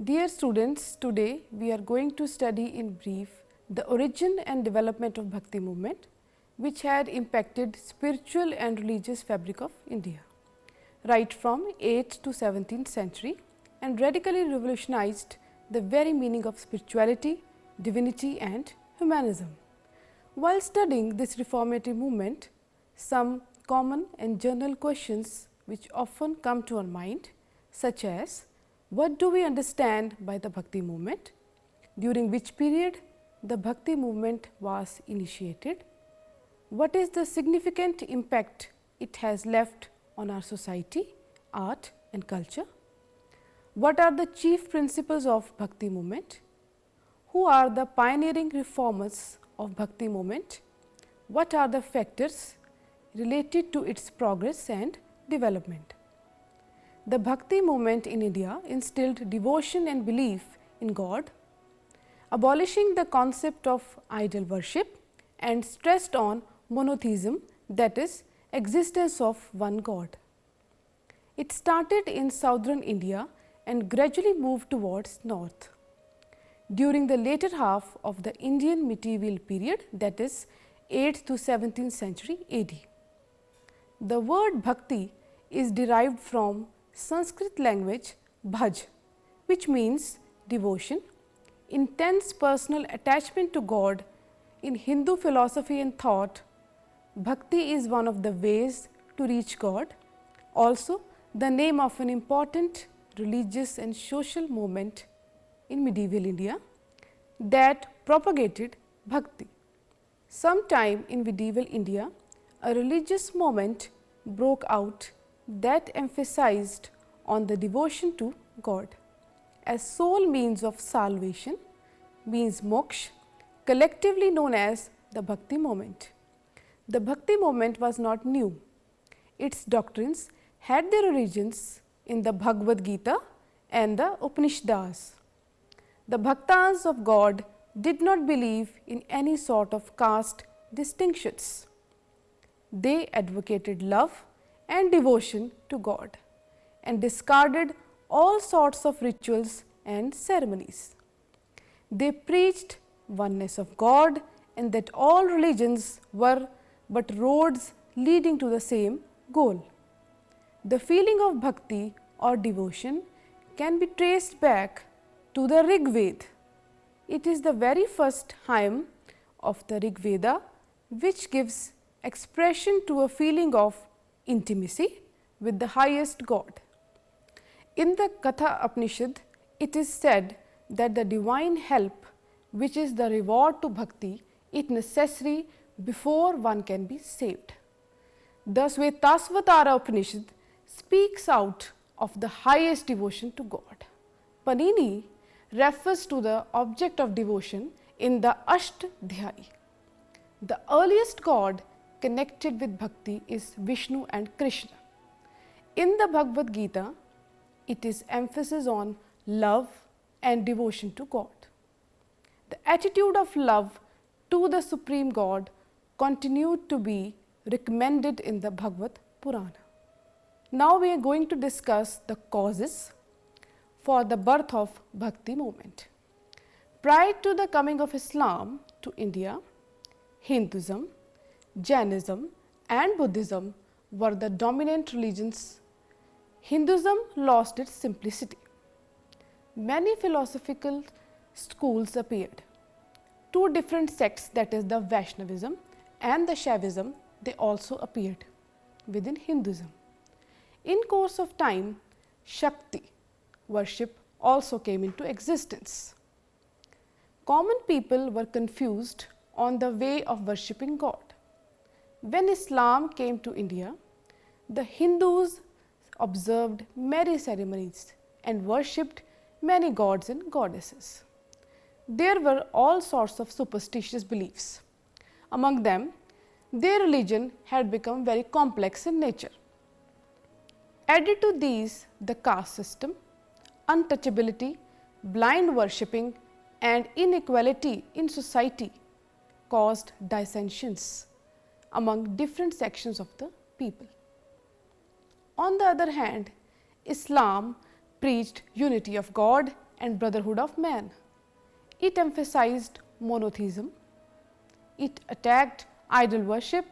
Dear students, today we are going to study in brief the origin and development of Bhakti movement, which had impacted spiritual and religious fabric of India, right from 8th to 17th century, and radically revolutionized the very meaning of spirituality, divinity and humanism. While studying this reformative movement, some common and general questions which often come to our mind, such as what do we understand by the Bhakti movement, during which period the Bhakti movement was initiated, what is the significant impact it has left on our society, art and culture, what are the chief principles of Bhakti movement, who are the pioneering reformers of Bhakti movement, what are the factors related to its progress and development. The Bhakti movement in India instilled devotion and belief in God, abolishing the concept of idol worship and stressed on monotheism, that is, existence of one God. It started in southern India and gradually moved towards north. During the later half of the Indian medieval period, that is 8th to 17th century AD. The word Bhakti is derived from Sanskrit language bhaj, which means devotion, intense personal attachment to God. In Hindu philosophy and thought, Bhakti is one of the ways to reach God, also the name of an important religious and social movement in medieval India that propagated Bhakti. Sometime in medieval India, a religious movement broke out that emphasized on the devotion to God as sole means of salvation, means moksha, collectively known as the Bhakti movement. The Bhakti movement was not new. Its doctrines had their origins in the Bhagavad Gita and the Upanishads. The Bhaktas of God did not believe in any sort of caste distinctions. They advocated love and devotion to God and discarded all sorts of rituals and ceremonies. They preached oneness of God and that all religions were but roads leading to the same goal. The feeling of bhakti or devotion can be traced back to the Rig Veda. It is the very first hymn of the Rig Veda which gives expression to a feeling of intimacy with the highest God. In the Katha Upanishad, it is said that the divine help, which is the reward to bhakti, is necessary before one can be saved. Thus, Vetasvatara Upanishad speaks out of the highest devotion to God. Panini refers to the object of devotion in the Ashtadhyayi. The earliest God connected with bhakti is Vishnu and Krishna. In the Bhagavad Gita, it is emphasis on love and devotion to God. The attitude of love to the Supreme God continued to be recommended in the Bhagavad Purana. Now we are going to discuss the causes for the birth of Bhakti movement. Prior to the coming of Islam to India, Hinduism, Jainism and Buddhism were the dominant religions. Hinduism lost its simplicity. Many philosophical schools appeared. Two different sects, that is the Vaishnavism and the Shaivism, they also appeared within Hinduism. In course of time, Shakti worship also came into existence. Common people were confused on the way of worshipping God. When Islam came to India, the Hindus observed many ceremonies and worshipped many gods and goddesses. There were all sorts of superstitious beliefs. Among them, their religion had become very complex in nature. Added to these, the caste system, untouchability, blind worshipping and inequality in society caused dissensions among different sections of the people. On the other hand, Islam preached unity of God and brotherhood of man. It emphasized monotheism. It attacked idol worship.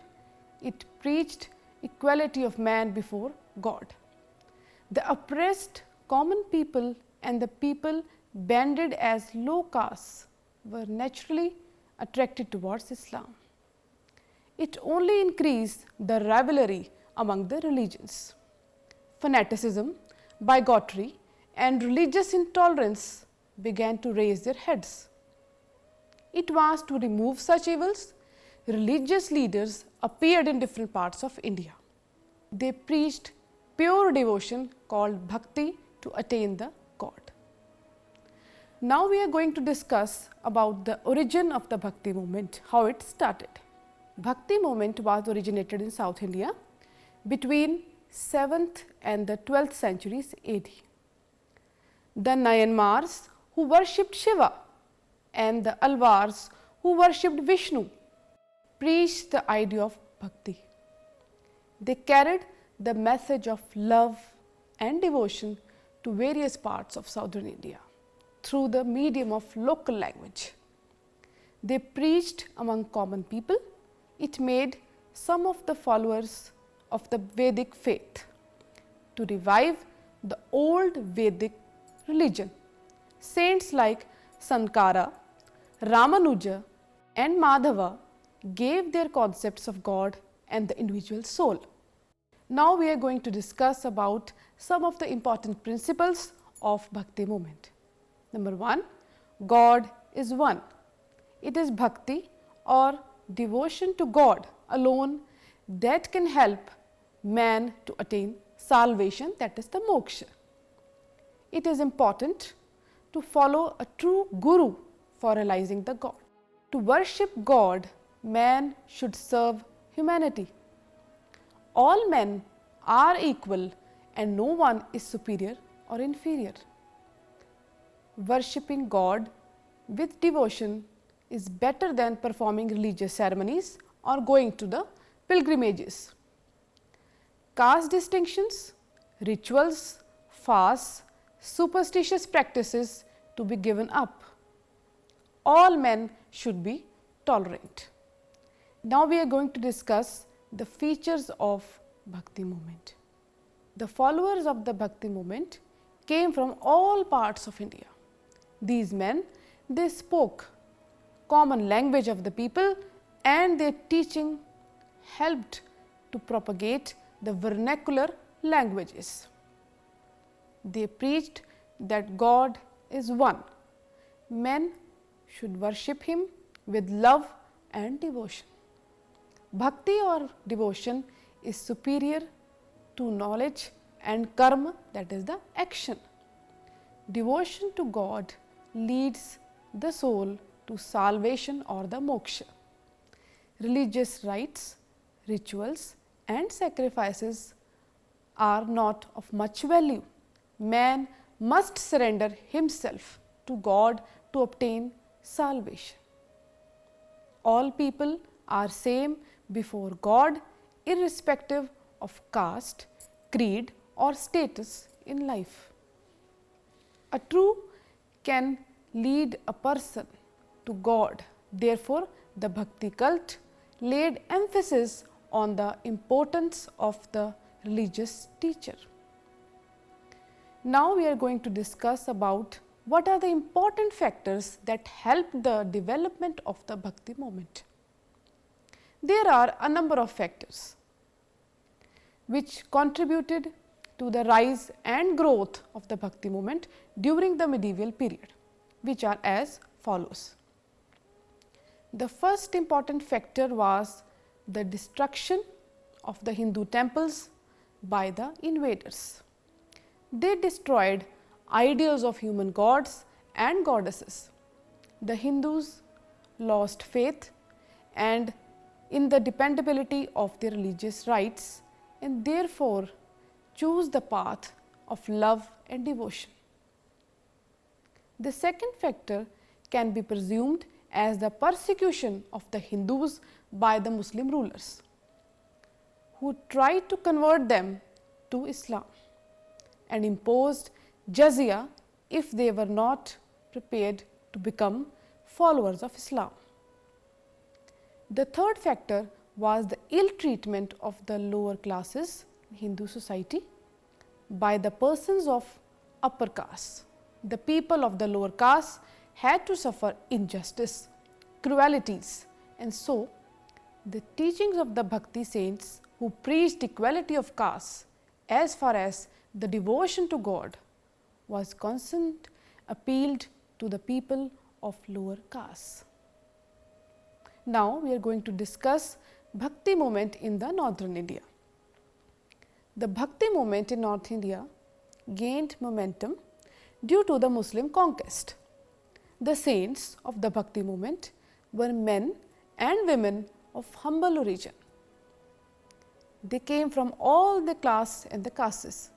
It preached equality of man before God. The oppressed common people and the people branded as low castes were naturally attracted towards Islam. It only increased the rivalry among the religions. Fanaticism, bigotry and religious intolerance began to raise their heads. It was to remove such evils, religious leaders appeared in different parts of India. They preached pure devotion called Bhakti to attain the God. Now we are going to discuss about the origin of the Bhakti movement, how it started. Bhakti movement was originated in South India between 7th and the 12th centuries AD. The EMMRC who worshipped Shiva and the Alvars who worshipped Vishnu preached the idea of Bhakti. They carried the message of love and devotion to various parts of southern India through the medium of local language. They preached among common people. It made some of the followers of the Vedic faith to revive the old Vedic religion. Saints like Sankara, Ramanuja and Madhava gave their concepts of God and the individual soul. Now we are going to discuss about some of the important principles of Bhakti movement. Number 1, God is one. It is Bhakti or devotion to God alone that can help man to attain salvation, that is the moksha. It is important to follow a true guru for realizing the God. To worship God, man should serve humanity. All men are equal and no one is superior or inferior. Worshipping God with devotion is better than performing religious ceremonies or going to the pilgrimages. Caste distinctions, rituals, fasts, superstitious practices to be given up. All men should be tolerant. Now we are going to discuss the features of Bhakti movement. The followers of the Bhakti movement came from all parts of India. These men, they spoke common language of the people and their teaching helped to propagate the vernacular languages. They preached that God is one. Men should worship Him with love and devotion. Bhakti or devotion is superior to knowledge and karma, that is the action. Devotion to God leads the soul to salvation or the moksha. Religious rites, rituals and sacrifices are not of much value. Man must surrender himself to God to obtain salvation. All people are same before God, irrespective of caste, creed or status in life. A true can lead a person to God. Therefore, the Bhakti cult laid emphasis on the importance of the religious teacher. Now we are going to discuss about what are the important factors that help the development of the Bhakti movement. There are a number of factors which contributed to the rise and growth of the Bhakti movement during the medieval period, which are as follows. The first important factor was the destruction of the Hindu temples by the invaders. They destroyed ideals of human gods and goddesses. The Hindus lost faith and in the dependability of their religious rites and therefore choose the path of love and devotion. The second factor can be presumed as the persecution of the Hindus by the Muslim rulers, who tried to convert them to Islam and imposed jizya if they were not prepared to become followers of Islam. The third factor was the ill treatment of the lower classes in Hindu society by the persons of upper caste. The people of the lower caste had to suffer injustice, cruelties, and so the teachings of the Bhakti saints who preached equality of castes as far as the devotion to God was concerned appealed to the people of lower castes. Now, we are going to discuss Bhakti movement in the northern India. The Bhakti movement in North India gained momentum due to the Muslim conquest. The saints of the Bhakti movement were men and women of humble origin. They came from all the class and the castes.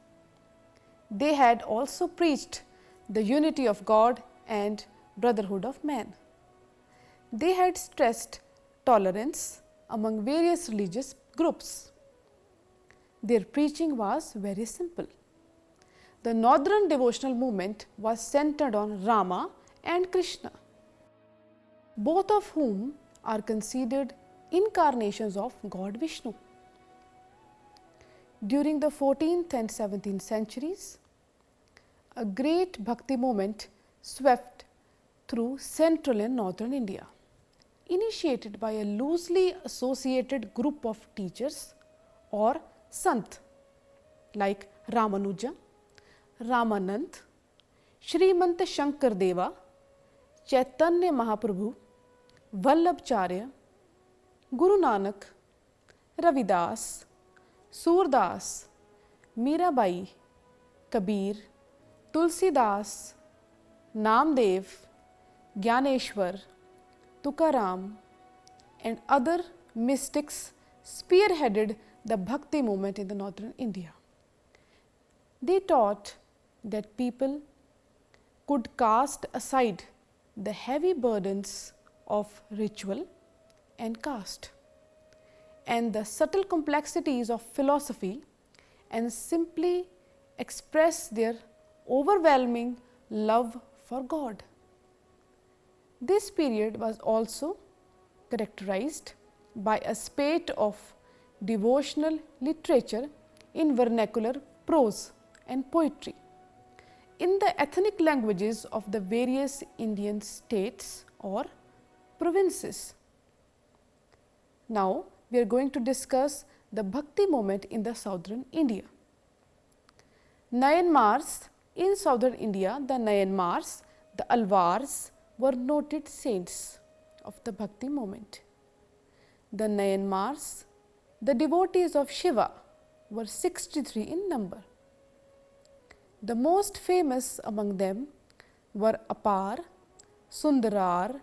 They had also preached the unity of God and brotherhood of man. They had stressed tolerance among various religious groups. Their preaching was very simple. The northern devotional movement was centered on Rama and Krishna, both of whom are considered incarnations of God Vishnu. During the 14th and 17th centuries, a great Bhakti movement swept through central and northern India, initiated by a loosely associated group of teachers or Sant like Ramanuja, Ramanand, Srimant Shankar Deva, Chaitanya Mahaprabhu, Vallabhcharya, Guru Nanak, Ravidas, Surdas, Mirabai, Kabir, Tulsidas, Namdev, Gyaneshwar, Tukaram and other mystics spearheaded the Bhakti movement in the northern India. They taught that people could cast aside the heavy burdens of ritual and caste and the subtle complexities of philosophy and simply express their overwhelming love for God. This period was also characterized by a spate of devotional literature in vernacular prose and poetry in the ethnic languages of the various Indian states or provinces. Now, we are going to discuss the Bhakti movement in the southern India. EMMRC in southern India, the EMMRC, the Alvars were noted saints of the Bhakti movement. The EMMRC, the devotees of Shiva, were 63 in number. The most famous among them were Apar, Sundarar,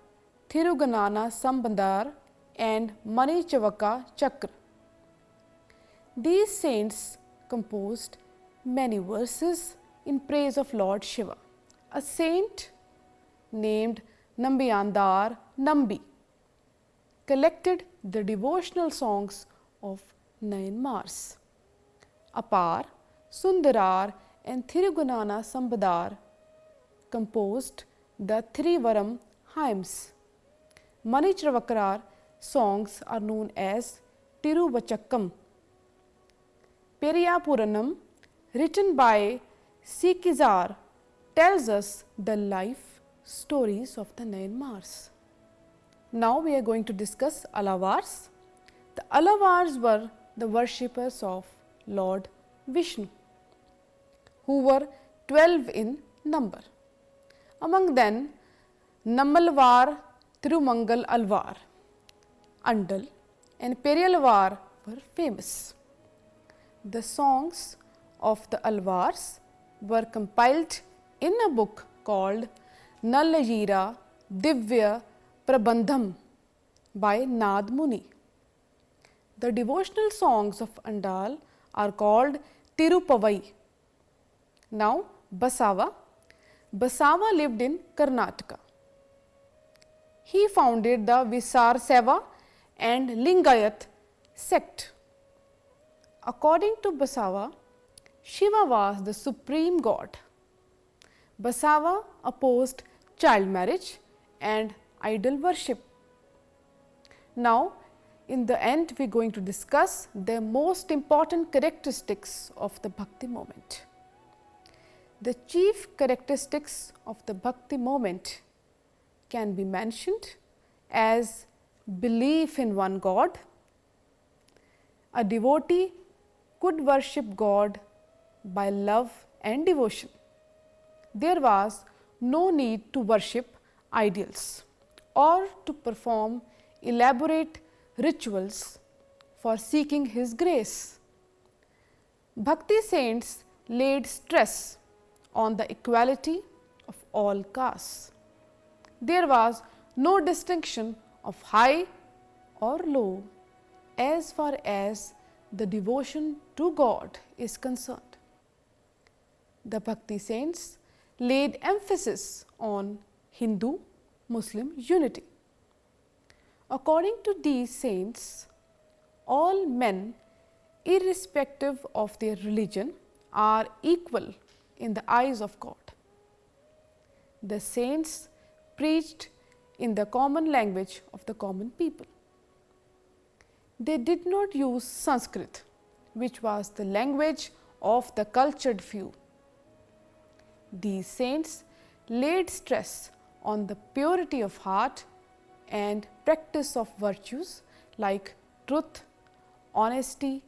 Thiruganana Sambandar and Manichavaka Chakra. These saints composed many verses in praise of Lord Shiva. A saint named Nambiyandar Nambi collected the devotional songs of EMMRC. Apar, Sundarar and Thiruganana Sambandar composed the Thrivaram hymns. Manichavakar songs are known as Tiruvachakam. Periyapuranam, written by Sikizar, tells us the life stories of the EMMRC. Now, we are going to discuss Alavars. The Alavars were the worshippers of Lord Vishnu, who were 12 in number. Among them, Nammalvar, Tirumangal Alvar, Andal and Periyalvar were famous. The songs of the Alvars were compiled in a book called Nalayira Divya Prabandham by Nad Muni. The devotional songs of Andal are called Tirupavai. Now, Basava. Basava lived in Karnataka. He founded the Visar Seva and Lingayat sect. According to Basava, Shiva was the supreme god. Basava opposed child marriage and idol worship. Now, in the end, we are going to discuss the most important characteristics of the Bhakti movement. The chief characteristics of the Bhakti movement can be mentioned as belief in one God. A devotee could worship God by love and devotion. There was no need to worship idols or to perform elaborate rituals for seeking His grace. Bhakti saints laid stress on the equality of all castes. There was no distinction of high or low as far as the devotion to God is concerned. The Bhakti saints laid emphasis on Hindu-Muslim unity. According to these saints, all men, irrespective of their religion, are equal in the eyes of God. The saints preached in the common language of the common people. They did not use Sanskrit, which was the language of the cultured few. These saints laid stress on the purity of heart and practice of virtues like truth, honesty,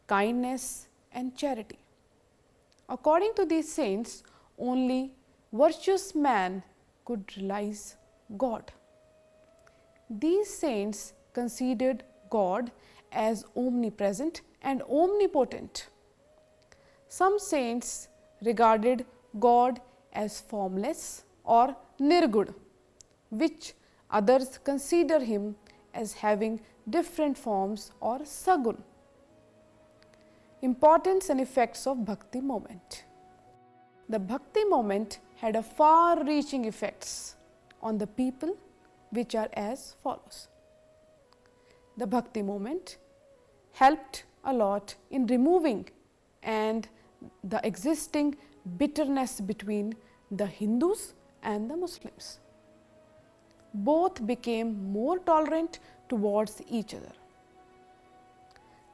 kindness and charity. According to these saints, only virtuous man could realize God. These saints considered God as omnipresent and omnipotent. Some saints regarded God as formless or nirgud, which others consider Him as having different forms or sagun. Importance and effects of Bhakti movement. The Bhakti movement had a far-reaching effects on the people, which are as follows. The Bhakti movement helped a lot in removing and the existing bitterness between the Hindus and the Muslims. Both became more tolerant towards each other.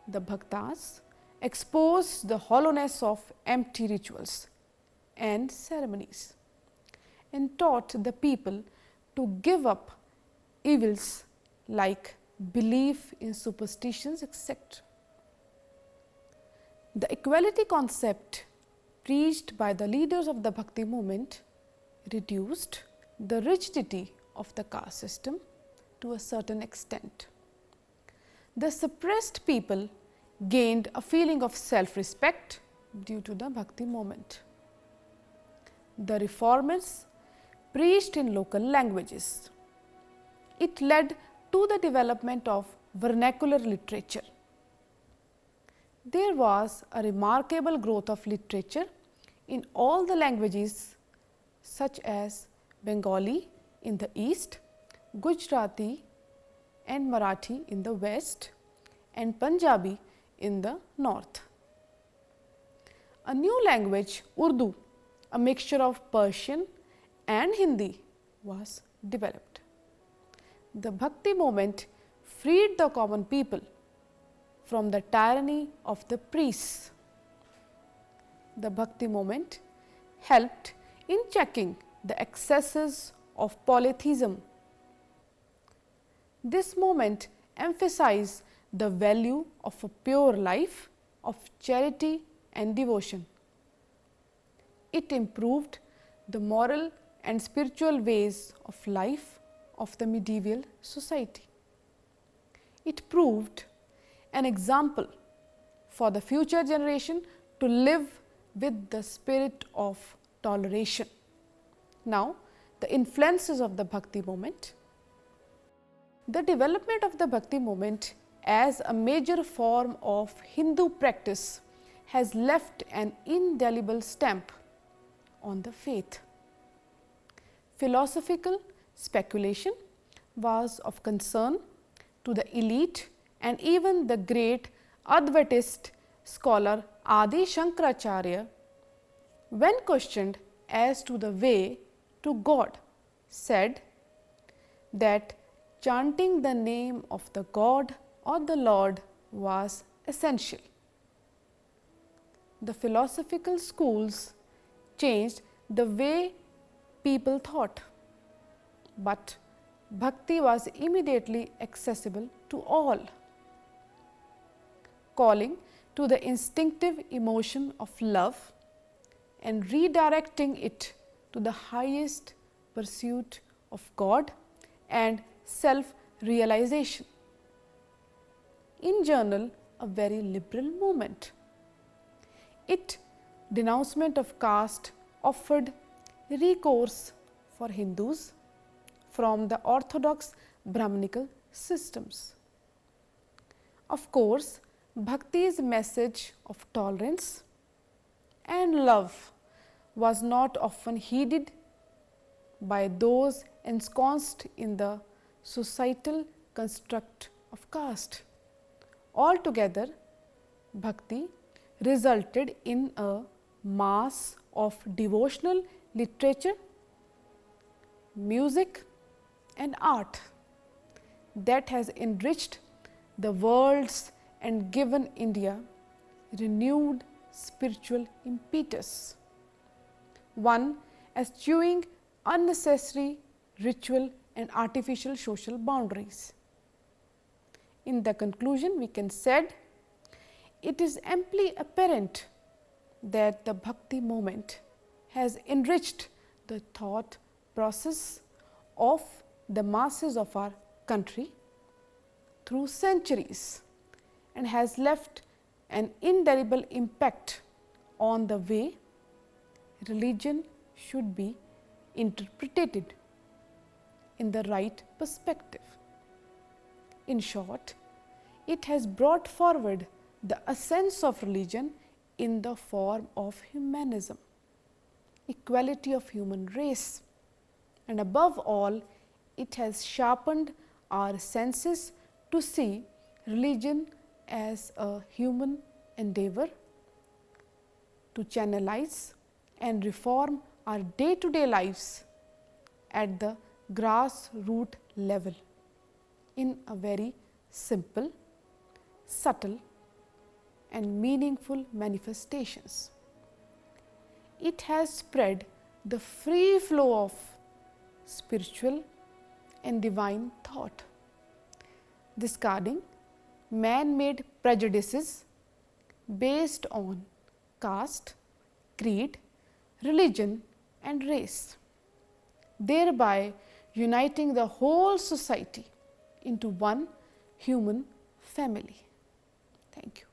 The Bhaktas exposed the hollowness of empty rituals and ceremonies and taught the people to give up evils like belief in superstitions, etc. The equality concept preached by the leaders of the Bhakti movement reduced the rigidity of the caste system to a certain extent. The suppressed people gained a feeling of self-respect due to the Bhakti movement. The reformers preached in local languages. It led to the development of vernacular literature. There was a remarkable growth of literature in all the languages such as Bengali in the east, Gujarati and Marathi in the west and Punjabi in the north. A new language, Urdu, a mixture of Persian and Hindi, was developed. The Bhakti movement freed the common people from the tyranny of the priests. The Bhakti movement helped in checking the excesses of polytheism. This movement emphasized the value of a pure life of charity and devotion. It improved the moral and spiritual ways of life of the medieval society. It proved an example for the future generation to live with the spirit of toleration. Now, the influences of the Bhakti movement. The development of the Bhakti movement as a major form of Hindu practice has left an indelible stamp on the faith. Philosophical speculation was of concern to the elite, and even the great Advaitist scholar Adi Shankaracharya, when questioned as to the way to God, said that chanting the name of the God or the Lord was essential. The philosophical schools changed the way people thought, but bhakti was immediately accessible to all, calling to the instinctive emotion of love and redirecting it to the highest pursuit of God and self-realization. In general, a very liberal movement. It denouncement of caste offered recourse for Hindus from the orthodox Brahminical systems. Of course, Bhakti's message of tolerance and love was not often heeded by those ensconced in the societal construct of caste. Altogether, Bhakti resulted in a mass of devotional literature, music and art that has enriched the worlds and given India renewed spiritual impetus, one eschewing unnecessary ritual and artificial social boundaries. In the conclusion, we can said, it is amply apparent that the Bhakti movement has enriched the thought process of the masses of our country through centuries and has left an indelible impact on the way religion should be interpreted in the right perspective. In short, it has brought forward the essence of religion in the form of humanism, equality of human race, and above all, it has sharpened our senses to see religion as a human endeavor to channelize and reform our day-to-day lives at the grassroots level in a very simple, subtle and meaningful manifestations. It has spread the free flow of spiritual and divine thought, discarding man-made prejudices based on caste, creed, religion and race, thereby uniting the whole society into one human family. Thank you.